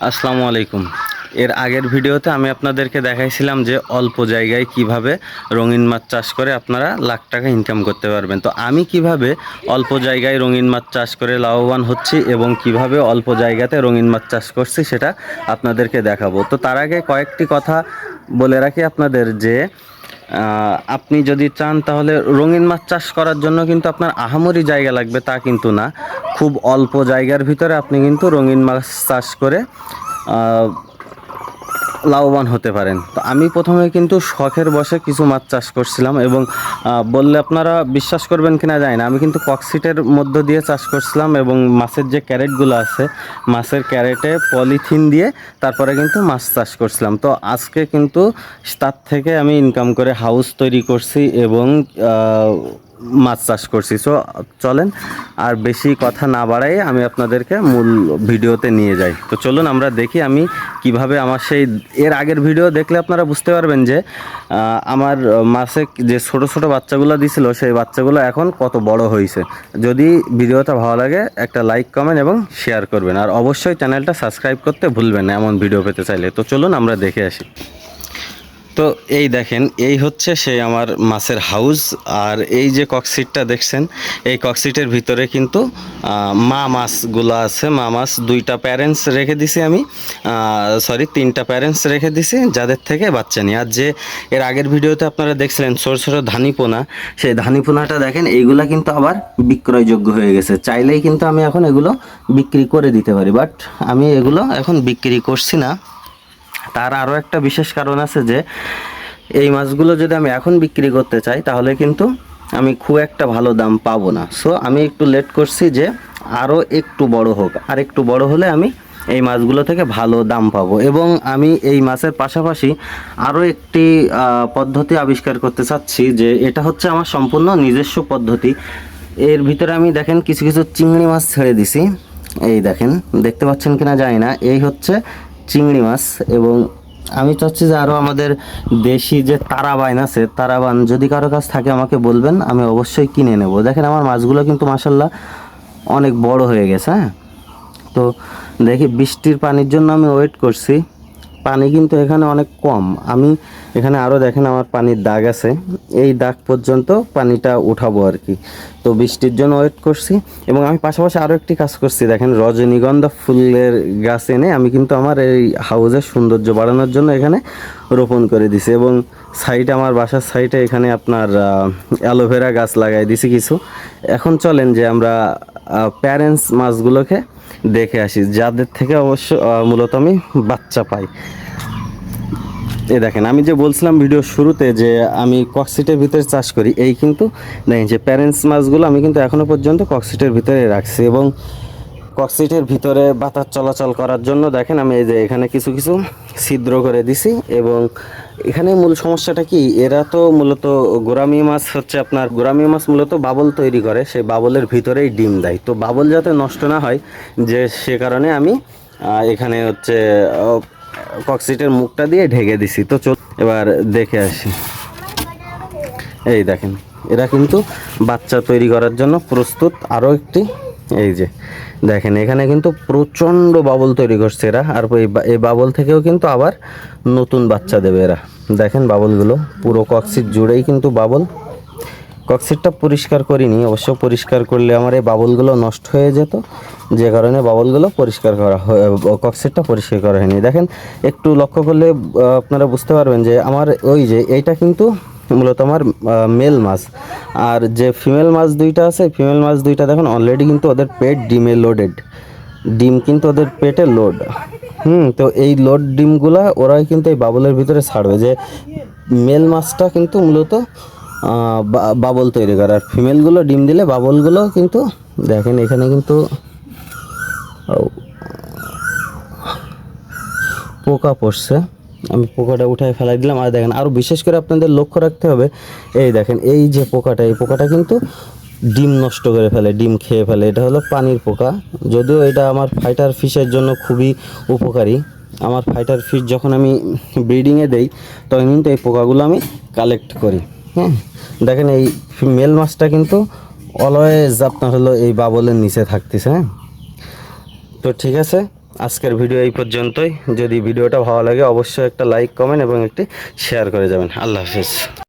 আসসালামু আলাইকুম। এর আগের ভিডিওতে আমি আপনাদেরকে দেখাইছিলাম যে অল্প জায়গায় কিভাবে রঙিন মাছ চাষ করে আপনারা লাখ টাকা ইনকাম করতে পারবেন। তো আমি কিভাবে অল্প জায়গায় রঙিন মাছ চাষ করে লাভবান হচ্ছি এবং কিভাবে অল্প জায়গাতে রঙিন মাছ চাষ করছি সেটা আপনাদেরকে দেখাবো। তো তার আগে কয়েকটি কথা বলে রাখি আপনাদের যে আপনি যদি চান তাহলে রঙিন মাছ চাষ করার জন্য কিন্তু আপনার আহামরি জায়গা লাগবে তা কিন্তু না। খুব অল্প জায়গার ভিতরে আপনি কিন্তু রঙিন মাছ চাষ করে লাভবান হতে পারেন। তো আমি প্রথমে কিন্তু শখের বশে কিছু মাছ চাষ করছিলাম এবং বললে আপনারা বিশ্বাস করবেন কিনা জানি না, আমি কিন্তু ককসিটের মধ্য দিয়ে চাষ করছিলাম এবং মাছের যে ক্যারেটগুলো আছে মাছের ক্যারেটে পলিথিন দিয়ে তারপরে কিন্তু মাছ চাষ করছিলাম। তো আজকে কিন্তু তার থেকে আমি ইনকাম করে হাউস তৈরি করছি এবং মাছ চাষ করছি। সো চলেন আর বেশি কথা না বাড়াই আমি আপনাদেরকে মূল ভিডিওতে নিয়ে যাই। তো চলুন আমরা দেখি আমি কিভাবে আমার সেই এর আগের ভিডিও দেখলে আপনারা বুঝতে পারবেন যে আমার মাছে যে ছোট ছোট বাচ্চাগুলো দিছিল সেই বাচ্চাগুলো এখন কত বড় হয়েছে। যদি ভিডিওটা ভালো লাগে একটা লাইক কমেন্ট এবং শেয়ার করবেন, আর অবশ্যই চ্যানেলটা সাবস্ক্রাইব করতে ভুলবেন না এমন ভিডিও পেতে চাইলে। তো চলুন আমরা দেখে আসি। তো এই দেখেন, এই হচ্ছে সেই আমার মাছের হাউস। আর এই যে ককসিটটা দেখছেন, এই ককসিটের ভিতরে কিন্তু মা মাছগুলো আছে। মা মাছ দুইটা প্যারেন্টস রেখে দিছি আমি, তিনটা প্যারেন্টস রেখে দিছি যাদের থেকে বাচ্চা নিই। আর যে এর আগের ভিডিওতে আপনারা দেখছিলেন ছোটো ছোটো ধানিপোনা, সেই ধানিপোনাটা দেখেন এইগুলা কিন্তু আবার বিক্রয়যোগ্য হয়ে গেছে। চাইলেই কিন্তু আমি এখন এগুলো বিক্রি করে দিতে পারি, বাট আমি এগুলো এখন বিক্রি করছি না। তার আরও একটা বিশেষ কারণ আছে যে এই মাছগুলো যদি আমি এখন বিক্রি করতে চাই তাহলে কিন্তু আমি খুব একটা ভালো দাম পাবো না। সো আমি একটু লেট করছি যে আরও একটু বড় হোক, আর একটু বড় হলে আমি এই মাছগুলো থেকে ভালো দাম পাবো। এবং আমি এই মাছের পাশাপাশি আরও একটি পদ্ধতি আবিষ্কার করতে চাচ্ছি, যে এটা হচ্ছে আমার সম্পূর্ণ নিজস্ব পদ্ধতি। এর ভিতরে আমি দেখেন কিছু কিছু চিংড়ি মাছ ছেড়ে দিছি। এই দেখেন, দেখতে পাচ্ছেন কিনা জানি না, এই হচ্ছে চিংড়ি মাছ। এবং আমি চাচ্ছি যে আরও আমাদের দেশি যে তারাবাইন আছে, তারাবান যদি কারো কাছ থাকে আমাকে বলবেন, আমি অবশ্যই কিনে নেব। দেখেন আমার মাছগুলো কিন্তু মাশাল্লাহ অনেক বড় হয়ে গেছে। হ্যাঁ, তো দেখি বৃষ্টির পানির জন্য আমি ওয়েট করছি। পানি কিন্তু এখানে অনেক কম। আমি এখানে আরও দেখেন আমার পানির দাগ আছে, এই দাগ পর্যন্ত পানিটা উঠাবো আর কি। তো বৃষ্টির জন্য ওয়েট করছি। এবং আমি পাশাপাশি আরও একটি কাজ করছি, দেখেন রজনীগন্ধা ফুলের গাছ এনে আমি কিন্তু আমার এই হাউসের সৌন্দর্য বাড়ানোর জন্য এখানে রোপণ করে দিছি। এবং সাইডে আমার বাসার সাইডে এখানে আপনার অ্যালোভেরা গাছ লাগাই দিছি কিছু। এখন চলেন যে আমরা প্যারেন্টস মাছগুলোকে দেখে আসি, যাদের থেকে অবশ্য মূলত আমি বাচ্চা পাই। এই দেখেন, আমি যে বলছিলাম ভিডিওর শুরুতে যে আমি ককসিটের ভিতরে চাষ করি, এই কিন্তু দেখেন যে প্যারেন্টস মাছগুলো আমি কিন্তু এখনও পর্যন্ত ককসিটের ভিতরে রাখছি। এবং ককসিটের ভিতরে বাতাস চলাচল করার জন্য দেখেন আমি এই যে এখানে কিছু কিছু ছিদ্র করে দিছি। এবং এখানে মূল সমস্যাটা কি, এরা তো মূলত গোরামি মাছ হচ্ছে আপনার, গোরামি মাছ মূলত বাবল তৈরি করে, সেই বাবলের ভিতরেই ডিম দেয়। তো বাবল যাতে নষ্ট না হয়, যে সে কারণে আমি এখানে হচ্ছে ককসিটের মুখটা দিয়ে ঢেকে দিছি। তো চল এবার দেখে আসি। এই দেখেন, এরা কিন্তু বাচ্চা তৈরি করার জন্য প্রস্তুত। আরও একটি, এই যে দেখেন এখানে কিন্তু প্রচণ্ড বাবল তৈরি করছে এরা। আর এই বাবল থেকেও কিন্তু আবার নতুন বাচ্চা দেবে এরা। দেখেন বাবলগুলো পুরো ককসিট জুড়েই কিন্তু বাবল। ককসিটটা পরিষ্কার করিনি, অবশ্য পরিষ্কার করলে আমার এই বাবলগুলো নষ্ট হয়ে যেত, যে কারণে বাবলগুলো পরিষ্কার করা ককসিটটা পরিষ্কার করা হয়নি। দেখেন একটু লক্ষ্য করলে আপনারা বুঝতে পারবেন যে আমার ওই যে এইটা কিন্তু মূলত আমার মেল মাছ। আর যে ফিমেল মাছ দুইটা আছে, ফিমেল মাছ দুইটা দেখুন অলরেডি কিন্তু ওদের পেট ডিমে লোডেড, ডিম কিন্তু ওদের পেটে লোড। তো এই লোড ডিমগুলা ওরাই কিন্তু এই বাবলের ভিতরে ছাড়বে। যে মেল মাছটা কিন্তু মূলত বাবল তৈরি করে, আর ফিমেলগুলো ডিম দিলে বাবলগুলো কিন্তু দেখেন এখানে কিন্তু পোকা পড়ছে। আমি পোকাটা উঠায় ফেলাই দিলাম। আর দেখেন আরও বিশেষ করে আপনাদের লক্ষ্য রাখতে হবে, এই দেখেন এই যে পোকাটা, এই পোকাটা কিন্তু ডিম নষ্ট করে ফেলে, ডিম খেয়ে ফেলে। এটা হলো পানির পোকা। যদিও এটা আমার ফাইটার ফিশের জন্য খুবই উপকারী। আমার ফাইটার ফিশ যখন আমি ব্রিডিংয়ে দেই তখন কিন্তু এই পোকাগুলো আমি কালেক্ট করি। হ্যাঁ, দেখেন এই মেল মাছটা কিন্তু অলওয়েজ আপনার হলো এই বাবলের নিচে থাকতেছে। হ্যাঁ, তো ঠিক আছে, আজকের ভিডিও এই পর্যন্তই। যদি ভিডিওটা ভালো লাগে অবশ্যই একটা লাইক, কমেন্ট এবং একটি শেয়ার করে যাবেন। আল্লাহ হাফেজ।